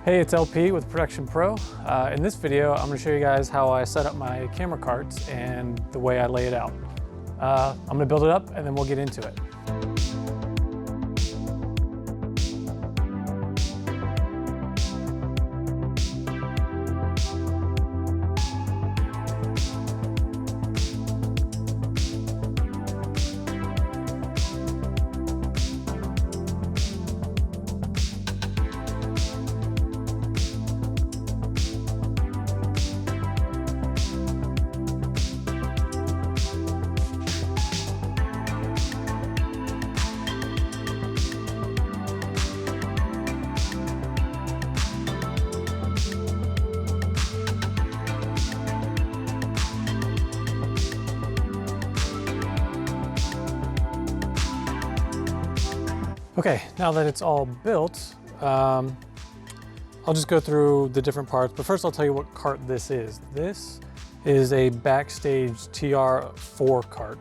Hey, it's LP with Production Pro. In this video, I'm going to show you guys how I set up my camera carts and the way I lay it out. I'm going to build it up and then we'll get into it. Okay, now that it's all built, I'll just go through the different parts, but first I'll tell you what cart this is. This is a Backstage TR-04 cart.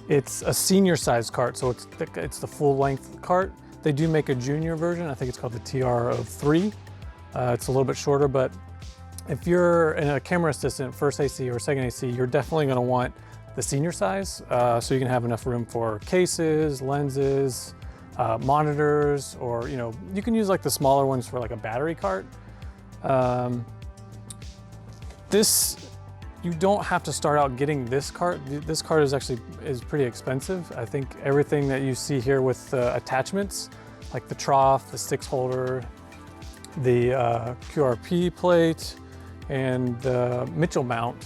It's a senior size cart, so it's the full length cart. They do make a junior version. I think it's called the TR-03. It's a little bit shorter, but if you're in a camera assistant, first AC or second AC, you're definitely gonna want the senior size, so you can have enough room for cases, lenses, monitors, or you can use like the smaller ones for like a battery cart. You don't have to start out getting this cart. This cart is pretty expensive. I think everything that you see here with attachments, like the trough, the sticks holder, the QRP plate, and the Mitchell mount,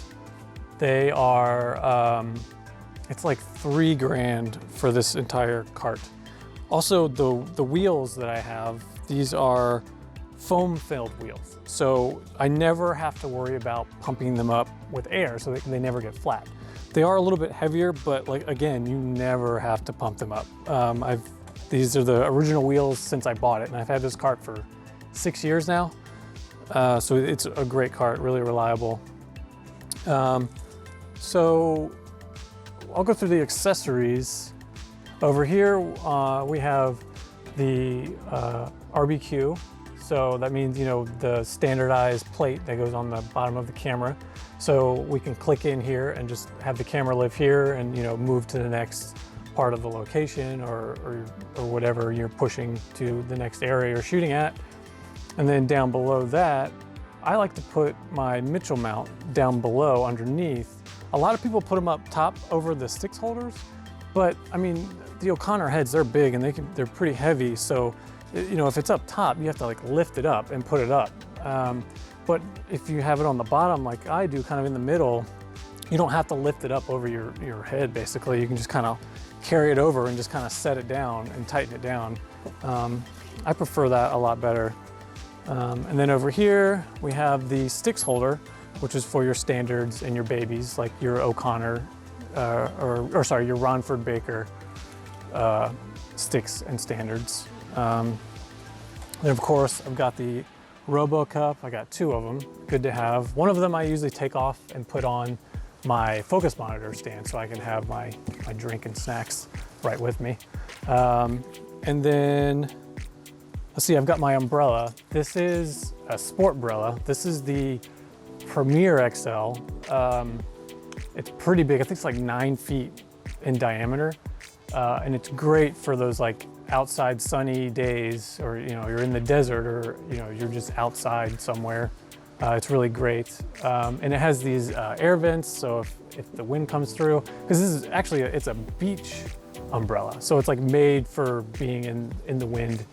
they are, it's like $3 grand for this entire cart. Also, the wheels that I have, these are foam-filled wheels. So I never have to worry about pumping them up with air, so they never get flat. They are a little bit heavier, but like again, you never have to pump them up. These are the original wheels since I bought it, and I've had this cart for 6 years now. So it's a great cart, really reliable. So I'll go through the accessories. Over here, we have the RBQ. So that means, the standardized plate that goes on the bottom of the camera. So we can click in here and just have the camera live here and, move to the next part of the location or whatever you're pushing to the next area you're shooting at. And then down below that, I like to put my Mitchell mount down below underneath. A lot of people put them up top over the sticks holders, but I mean, the O'Connor heads, they're big and they're pretty heavy. So, if it's up top, you have to like lift it up and put it up. But if you have it on the bottom, like I do, kind of in the middle, you don't have to lift it up over your head, basically. You can just kind of carry it over and just kind of set it down and tighten it down. I prefer that a lot better. And then over here, we have the sticks holder, which is for your standards and your babies, like your O'Connor, your Ronford Baker sticks and standards. Then of course, I've got the Robo Cup. I got 2 of them, good to have. One of them I usually take off and put on my focus monitor stand so I can have my drink and snacks right with me. And then, let's see, I've got my umbrella. This is a sport umbrella. This is the Premier XL. It's pretty big. I think it's like 9 feet in diameter. And it's great for those like outside sunny days, or you're in the desert, or you're just outside somewhere. It's really great. And it has these air vents, so if the wind comes through, because this is actually it's a beach umbrella, so it's like made for being in the wind.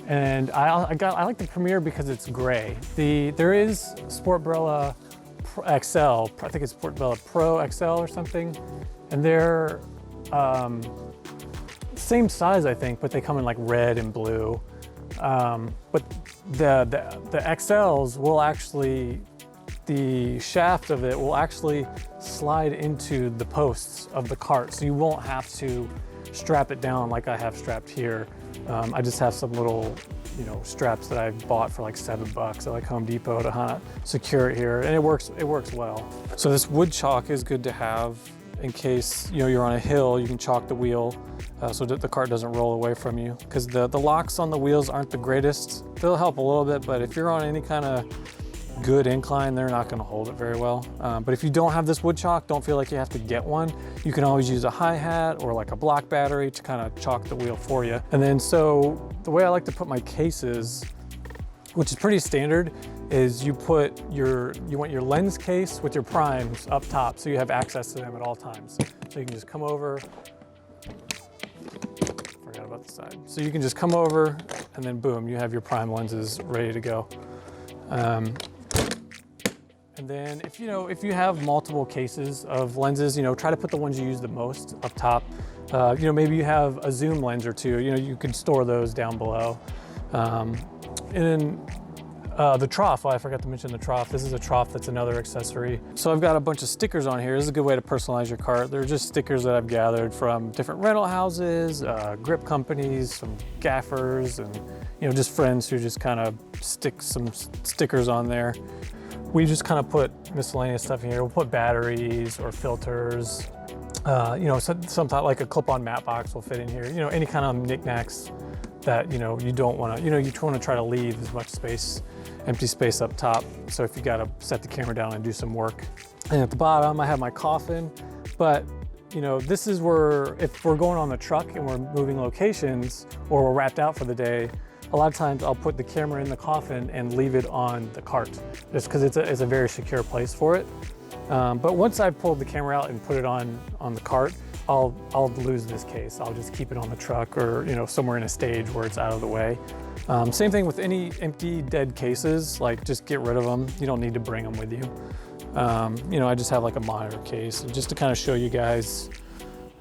And I like the Premier because it's gray. There is Sport Umbrella XL, I think it's Sport Umbrella Pro XL or something, and they're same size, I think, but they come in like red and blue. But the XLs will actually, the shaft of it will actually slide into the posts of the cart, so you won't have to strap it down like I have strapped here. I just have some little, straps that I bought for like $7 at like Home Depot to secure it here, and it works well. So this wood chalk is good to have. in case you're on a hill, you can chalk the wheel so that the cart doesn't roll away from you. Because the locks on the wheels aren't the greatest. They'll help a little bit, but if you're on any kind of good incline, they're not going to hold it very well. But if you don't have this wood chalk, don't feel like you have to get one. You can always use a hi-hat or like a block battery to kind of chalk the wheel for you. And then so the way I like to put my cases, which is pretty standard, is you want your lens case with your primes up top so you have access to them at all times. So you can just come over, forgot about the side. So you can just come over and then boom, you have your prime lenses ready to go. And then if you have multiple cases of lenses, try to put the ones you use the most up top. Maybe you have a zoom lens or two, you can store those down below. And then the Trough, I forgot to mention the Trough. This is a Trough, that's another accessory. So I've got a bunch of stickers on here. This is a good way to personalize your cart. They're just stickers that I've gathered from different rental houses, grip companies, some gaffers, and just friends who just kind of stick some stickers on there. We just kind of put miscellaneous stuff in here. We'll put batteries or filters. Sometimes like a clip-on mat box will fit in here. Any kind of knickknacks that you don't want to. You want to try to leave as much space, empty space up top. So if you got to set the camera down and do some work. And at the bottom, I have my coffin. But this is where if we're going on the truck and we're moving locations or we're wrapped out for the day, a lot of times I'll put the camera in the coffin and leave it on the cart, just because it's a very secure place for it. But once I've pulled the camera out and put it on the cart, I'll lose this case. I'll just keep it on the truck or somewhere in a stage where it's out of the way. Same thing with any empty dead cases, like just get rid of them. You don't need to bring them with you. I just have like a monitor case just to kind of show you guys,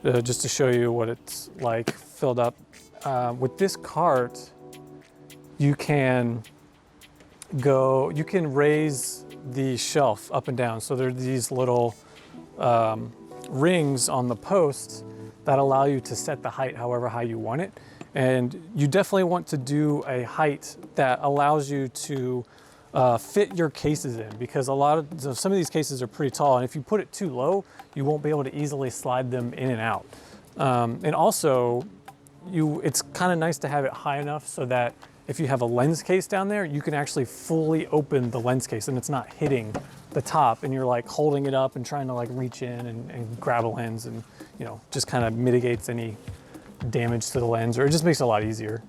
just to show you what it's like filled up. With this cart, you can raise the shelf up and down. So there are these little rings on the posts that allow you to set the height however high you want it. And you definitely want to do a height that allows you to fit your cases in, because some of these cases are pretty tall, and if you put it too low, you won't be able to easily slide them in and out. And also, it's kind of nice to have it high enough so that if you have a lens case down there, you can actually fully open the lens case and it's not hitting the top and you're like holding it up and trying to like reach in and grab a lens, and just kind of mitigates any damage to the lens, or it just makes it a lot easier.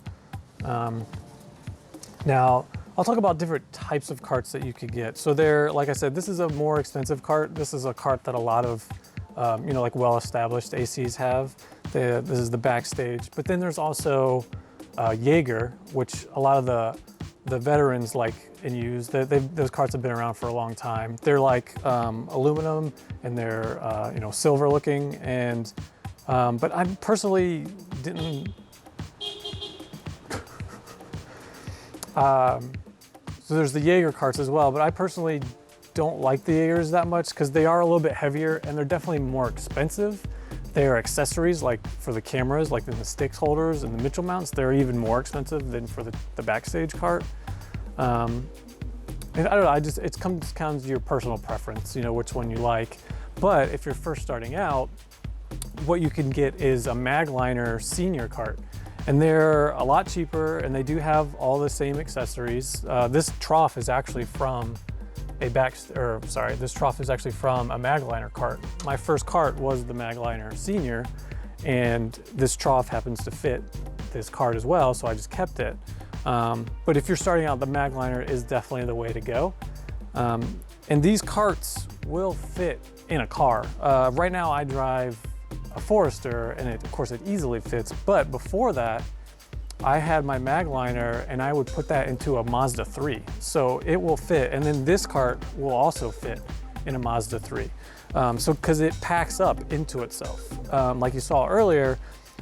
Now, I'll talk about different types of carts that you could get. So like I said, this is a more expensive cart. This is a cart that a lot of like well-established ACs have. This is the Backstage, but then there's also Jaeger, which a lot of the veterans like and use. Those carts have been around for a long time. They're like aluminum and they're silver looking, and but I personally didn't. So there's the Jaeger carts as well, but I personally don't like the Jaegers that much because they are a little bit heavier and they're definitely more expensive. They are accessories, like for the cameras, like in the sticks holders and the Mitchell mounts, they're even more expensive than for the Backstage cart. And I don't know, it comes down to your personal preference, which one you like. But if you're first starting out, what you can get is a Magliner senior cart. And they're a lot cheaper, and they do have all the same accessories. This Trough is actually from this Trough is actually from a Magliner cart. My first cart was the Magliner Senior, and this Trough happens to fit this cart as well, so I just kept it. But if you're starting out, the Magliner is definitely the way to go. And these carts will fit in a car. Right now I drive a Forester, and of course it easily fits, but before that, I had my Magliner and I would put that into a Mazda 3. So it will fit, and then this cart will also fit in a Mazda 3. Because it packs up into itself. Like you saw earlier,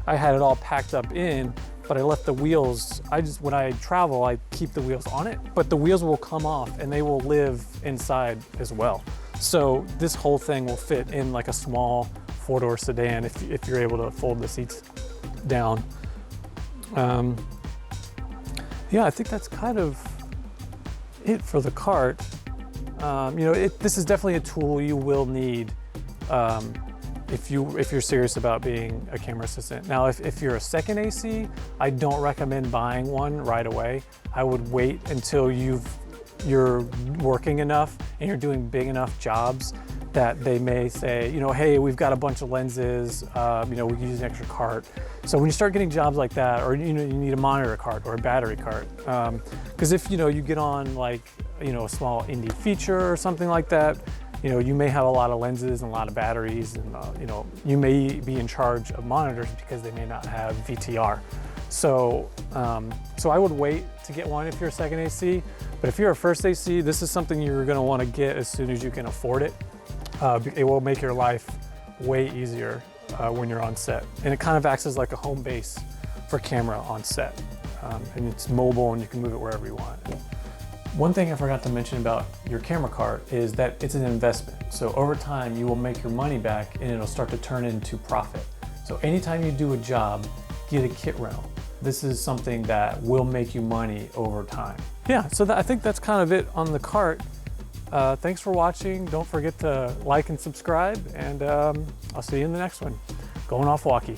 I had it all packed up in, but I left the wheels, when I travel, I keep the wheels on it, but the wheels will come off and they will live inside as well. So this whole thing will fit in like a small four-door sedan if you're able to fold the seats down. Yeah, I think that's kind of it for the cart. This is definitely a tool you will need if you're serious about being a camera assistant. Now, if you're a second AC, I don't recommend buying one right away. I would wait until you're working enough and you're doing big enough jobs that they may say, you know, hey, we've got a bunch of lenses, you know, we can use an extra cart. So when you start getting jobs like that, or you know, you need a monitor cart or a battery cart, because if you know you get on like, you know, a small indie feature or something like that, you know, you may have a lot of lenses and a lot of batteries, and you know, you may be in charge of monitors because they may not have VTR. So, so I would wait to get one if you're a second AC. But if you're a first AC, this is something you're going to want to get as soon as you can afford it. It will make your life way easier when you're on set, and it kind of acts as like a home base for camera on set, and it's mobile and you can move it wherever you want. One thing I forgot to mention about your camera cart is that it's an investment. So over time you will make your money back and it'll start to turn into profit. So anytime you do a job, get a kit rental. This is something that will make you money over time. Yeah, so I think that's kind of it on the cart. Thanks for watching. Don't forget to like and subscribe, and I'll see you in the next one. Going off walkie.